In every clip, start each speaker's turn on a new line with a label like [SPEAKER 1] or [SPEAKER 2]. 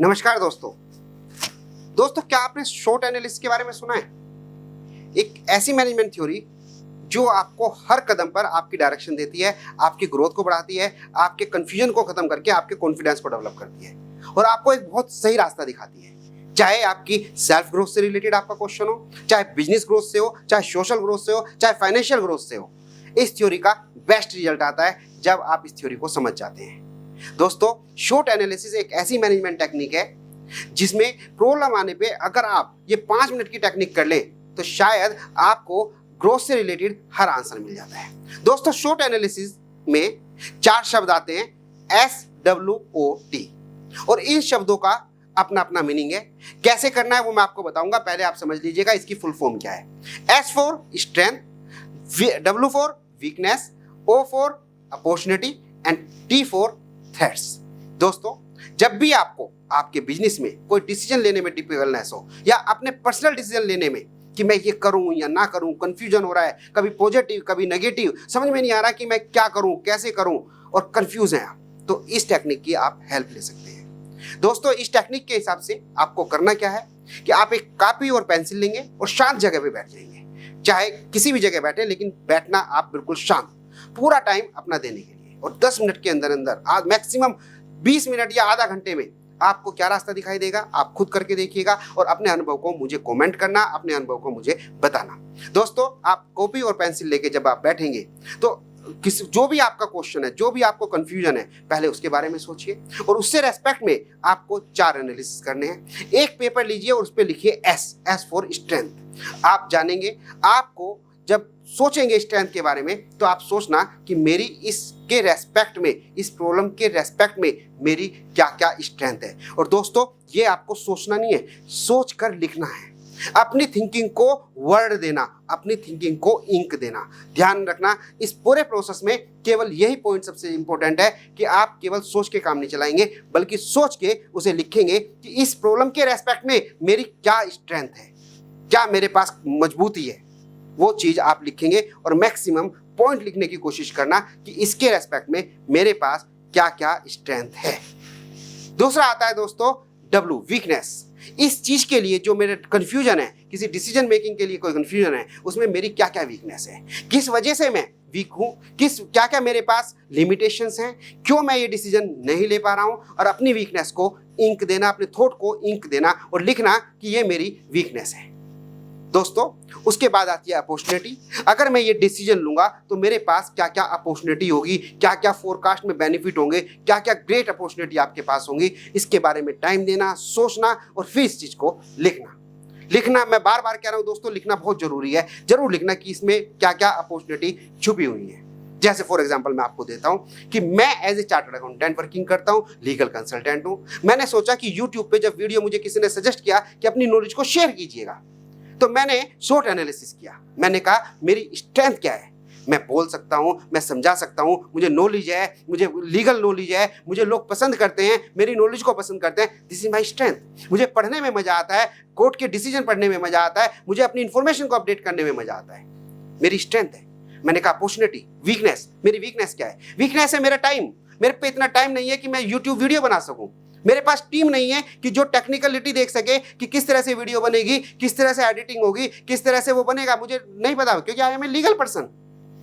[SPEAKER 1] नमस्कार दोस्तों, क्या आपने शॉर्ट एनालिसिस के बारे में सुना है? एक ऐसी मैनेजमेंट थ्योरी जो आपको हर कदम पर आपकी डायरेक्शन देती है, आपकी ग्रोथ को बढ़ाती है, आपके कंफ्यूजन को खत्म करके आपके कॉन्फिडेंस को डेवलप करती है और आपको एक बहुत सही रास्ता दिखाती है। चाहे आपकी सेल्फ ग्रोथ से रिलेटेड आपका क्वेश्चन हो, चाहे बिजनेस ग्रोथ से हो, चाहे सोशल ग्रोथ से हो, चाहे फाइनेंशियल ग्रोथ से हो, इस थ्योरी का बेस्ट रिजल्ट आता है जब आप इस थ्योरी को समझ जाते हैं। दोस्तों, शॉर्ट एनालिसिस एक ऐसी मैनेजमेंट टेक्निक है जिसमें प्रॉब्लम आने पे अगर आप ये 5 मिनट की टेक्निक कर लें तो शायद आपको ग्रोथ से रिलेटेड हर आंसर मिल जाता है। दोस्तों, शॉर्ट एनालिसिस में 4 शब्द आते हैं, SWOT, और इन शब्दों का अपना अपना मीनिंग है। कैसे करना है वो मैं आपको बताऊंगा, पहले आप समझ लीजिएगा इसकी फुल फॉर्म क्या है। S for strength, W for weakness, O for opportunity and T for threats. दोस्तों, जब भी आपको आपके बिजनेस में कोई डिसीजन लेने में डिफिकल्टनेस हो या अपने पर्सनल डिसीजन लेने में कि मैं ये करूं या ना करूं, कंफ्यूजन हो रहा है, कभी पॉजिटिव कभी नेगेटिव, समझ में नहीं आ रहा कि मैं क्या करूं, कैसे करूं, और कंफ्यूज हैं आप, तो इस टेक्निक की आप हेल्प ले सकते हैं। दोस्तों, इस टेक्निक के हिसाब से आपको करना क्या है कि आप एक कॉपी और पेंसिल लेंगे और शांत जगह पे बैठ जाएंगे। चाहे किसी भी जगह बैठे, लेकिन बैठना आप बिल्कुल शांत, पूरा टाइम अपना देने के लिए, और 10 मिनट के अंदर अंदर, आज मैक्सिमम 20 मिनट या आधा घंटे में आपको क्या रास्ता दिखाई देगा आप खुद करके देखिएगा और अपने अनुभव को मुझे कमेंट करना, अपने अनुभव को मुझे बताना। दोस्तों, आप कॉपी और पेंसिल लेके जब आप बैठेंगे तो जो भी आपका क्वेश्चन है, जो भी आपको कंफ्यूजन है, पहले उसके बारे में सोचिए और उससे रेस्पेक्ट में आपको 4 एनालिसिस करने हैं। एक पेपर लीजिए और उस पर लिखिए S फॉर स्ट्रेंथ। आप जानेंगे, आपको जब सोचेंगे स्ट्रेंथ के बारे में तो आप सोचना कि मेरी इसके रेस्पेक्ट में, इस प्रॉब्लम के रेस्पेक्ट में मेरी क्या क्या स्ट्रेंथ है। और दोस्तों, ये आपको सोचना नहीं है, सोच कर लिखना है। अपनी थिंकिंग को वर्ड देना, अपनी थिंकिंग को इंक देना। ध्यान रखना, इस पूरे प्रोसेस में केवल यही पॉइंट सबसे इंपॉर्टेंट है कि आप केवल सोच के काम नहीं चलाएंगे, बल्कि सोच के उसे लिखेंगे कि इस प्रॉब्लम के रेस्पेक्ट में मेरी क्या स्ट्रेंथ है, क्या मेरे पास मजबूती है। वो चीज आप लिखेंगे और मैक्सिमम पॉइंट लिखने की कोशिश करना कि इसके रेस्पेक्ट में मेरे पास क्या क्या स्ट्रेंथ है। दूसरा आता है दोस्तों W, वीकनेस। इस चीज के लिए जो मेरे कंफ्यूजन है, किसी डिसीजन मेकिंग के लिए कोई कंफ्यूजन है, उसमें मेरी क्या क्या वीकनेस है, किस वजह से मैं वीक हूं, क्या क्या मेरे पास लिमिटेशंस हैं, क्यों मैं ये डिसीजन नहीं ले पा रहा हूं, और अपनी वीकनेस को इंक देना, अपने थॉट को इंक देना और लिखना कि ये मेरी वीकनेस है। दोस्तों, उसके बाद आती है अपॉर्चुनिटी। अगर मैं ये डिसीजन लूंगा तो मेरे पास क्या क्या अपॉर्चुनिटी होगी, क्या क्या फोरकास्ट में बेनिफिट होंगे, क्या क्या ग्रेट अपॉर्चुनिटी आपके पास होंगी। इसके बारे में टाइम देना, सोचना और फिर इस चीज को लिखना। मैं बार बार कह रहा हूं दोस्तों, लिखना बहुत जरूरी है। जरूर लिखना कि इसमें क्या क्या अपॉर्चुनिटी छुपी हुई है। जैसे फॉर एग्जांपल मैं आपको देता हूं कि मैं as a chartered accountant working करता हूं, लीगल कंसल्टेंट हूं। मैंने सोचा कि यूट्यूब पे जब वीडियो मुझे किसी ने सजेस्ट किया कि अपनी नॉलेज को शेयर कीजिएगा, तो मैंने शॉर्ट एनालिसिस किया। मैंने कहा मेरी स्ट्रेंथ क्या है, मैं बोल सकता हूं, मैं समझा सकता हूं, मुझे नॉलेज है, मुझे लीगल नॉलेज है, मुझे लोग पसंद करते हैं, मेरी नॉलेज को पसंद करते हैं। This is my strength. मुझे पढ़ने में मजा आता है, कोर्ट के डिसीजन पढ़ने में मजा आता है, मुझे अपनी इंफॉर्मेशन को अपडेट करने में मजा आता है। मेरी स्ट्रेंथ है। मैंने कहा अपॉर्चुनिटी, वीकनेस। मेरी वीकनेस क्या है? वीकनेस है मेरा टाइम। मेरे पे इतना टाइम नहीं है कि मैं यूट्यूब वीडियो बना सकूं। मेरे पास टीम नहीं है कि जो टेक्निकलिटी देख सके कि किस तरह से वीडियो बनेगी, किस तरह से एडिटिंग होगी, किस तरह से वो बनेगा। मुझे नहीं पता, क्योंकि I am a legal person.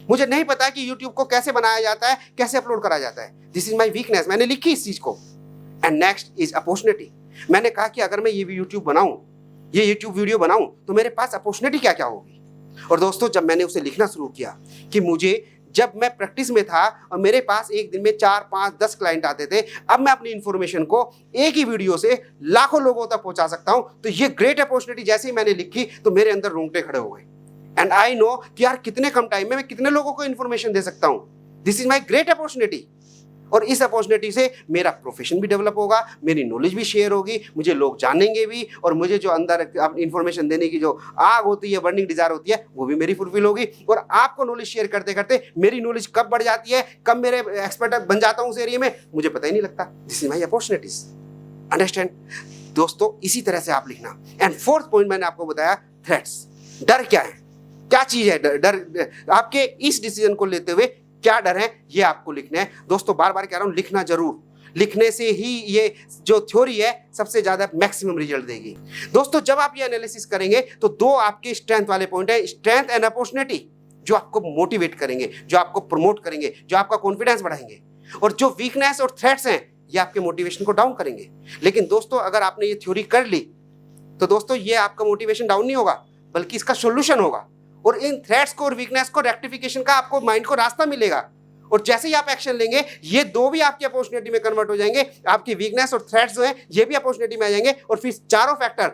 [SPEAKER 1] मुझे नहीं पता कि यूट्यूब को कैसे बनाया जाता है, कैसे अपलोड करा जाता है। This is my weakness. मैंने लिखी इस चीज को। And next is opportunity. मैंने कहा कि अगर मैं ये यूट्यूब बनाऊं, ये यूट्यूब वीडियो बनाऊं, तो मेरे पास अपॉर्चुनिटी क्या क्या होगी। और दोस्तों, जब मैंने उसे लिखना शुरू किया कि मुझे, जब मैं प्रैक्टिस में था और मेरे पास एक दिन में 4, 5, 10 क्लाइंट आते थे, अब मैं अपनी इंफॉर्मेशन को एक ही वीडियो से लाखों लोगों तक पहुंचा सकता हूं, तो ये ग्रेट अपॉर्चुनिटी जैसे ही मैंने लिखी तो मेरे अंदर रोंगटे खड़े हो गए। एंड आई नो कि यार कितने कम टाइम में मैं कितने लोगों को इंफॉर्मेशन दे सकता हूं। This is my great opportunity. और इस अपॉर्चुनिटी से मेरा प्रोफेशन भी डेवलप होगा, मेरी नॉलेज भी शेयर होगी, मुझे लोग जानेंगे भी, और मुझे जो अंदर इंफॉर्मेशन देने की जो आग होती है, बर्निंग डिजायर होती है, वो भी मेरी फुलफिल होगी। और आपको नॉलेज शेयर करते करते मेरी नॉलेज कब बढ़ जाती है, कब मेरे एक्सपर्ट बन जाता हूँ उस एरिया में, मुझे पता ही नहीं लगता। This is my opportunities. Understand दोस्तों? इसी तरह से आप लिखना। एंड फोर्थ पॉइंट मैंने आपको बताया, थ्रेट्स। डर क्या है, क्या चीज है डर आपके इस डिसीजन को लेते हुए क्या डर है, ये आपको लिखना है। दोस्तों, बार बार कह रहा हूं, लिखना जरूर, लिखने से ही ये जो थ्योरी है सबसे ज़्यादा मैक्सिमम रिजल्ट देगी। दोस्तों जब आप ये एनालिसिस करेंगे तो दो आपके स्ट्रेंथ वाले पॉइंट है, स्ट्रेंथ एंड अपॉर्चुनिटी, जो आपको मोटिवेट करेंगे, जो आपको प्रमोट करेंगे, जो आपका कॉन्फिडेंस बढ़ाएंगे, और जो वीकनेस और थ्रेट्स हैं ये आपके मोटिवेशन को डाउन करेंगे। लेकिन दोस्तों अगर आपने ये थ्योरी कर ली तो दोस्तों ये आपका मोटिवेशन डाउन नहीं होगा, बल्कि इसका सोल्यूशन होगा, और इन थ्रेट्स को और वीकनेस को रेक्टिफिकेशन का आपको माइंड को रास्ता मिलेगा। और जैसे ही आप एक्शन लेंगे ये दो भी आपकी अपॉर्चुनिटी में कन्वर्ट हो जाएंगे, आपकी वीकनेस और थ्रेट्स जो हैं ये भी अपॉर्चुनिटी में आ जाएंगे, और फिर चारों फैक्टर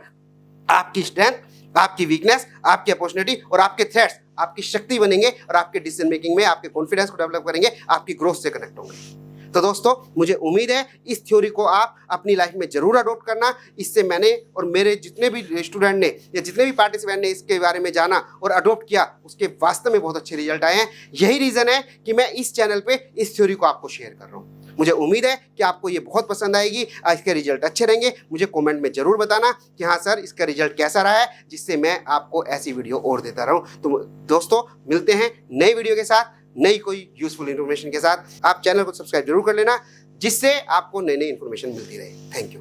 [SPEAKER 1] आपकी स्ट्रेंथ, आपकी वीकनेस, आपकी अपॉर्चुनिटी और आपके थ्रेट्स आपकी शक्ति बनेंगे, और आपके डिसीजन मेकिंग में आपके कॉन्फिडेंस को डेवलप करेंगे, आपकी ग्रोथ से कनेक्ट होंगे। तो दोस्तों मुझे उम्मीद है इस थ्योरी को आप अपनी लाइफ में जरूर अडॉप्ट करना। इससे मैंने और मेरे जितने भी स्टूडेंट ने या जितने भी पार्टिसिपेंट ने इसके बारे में जाना और अडॉप्ट किया, उसके वास्तव में बहुत अच्छे रिजल्ट आए हैं। यही रीज़न है कि मैं इस चैनल पे इस थ्योरी को आपको शेयर कर रहा हूँ। मुझे उम्मीद है कि आपको ये बहुत पसंद आएगी, इसके रिजल्ट अच्छे रहेंगे। मुझे कमेंट में ज़रूर बताना कि हाँ सर इसका रिजल्ट कैसा रहा है, जिससे मैं आपको ऐसी वीडियो और देता रहूँ। तो दोस्तों मिलते हैं नई वीडियो के साथ, नई कोई यूजफुल इन्फॉर्मेशन के साथ। आप चैनल को सब्सक्राइब जरूर कर लेना, जिससे आपको नई नई इन्फॉर्मेशन मिलती रहे। Thank you.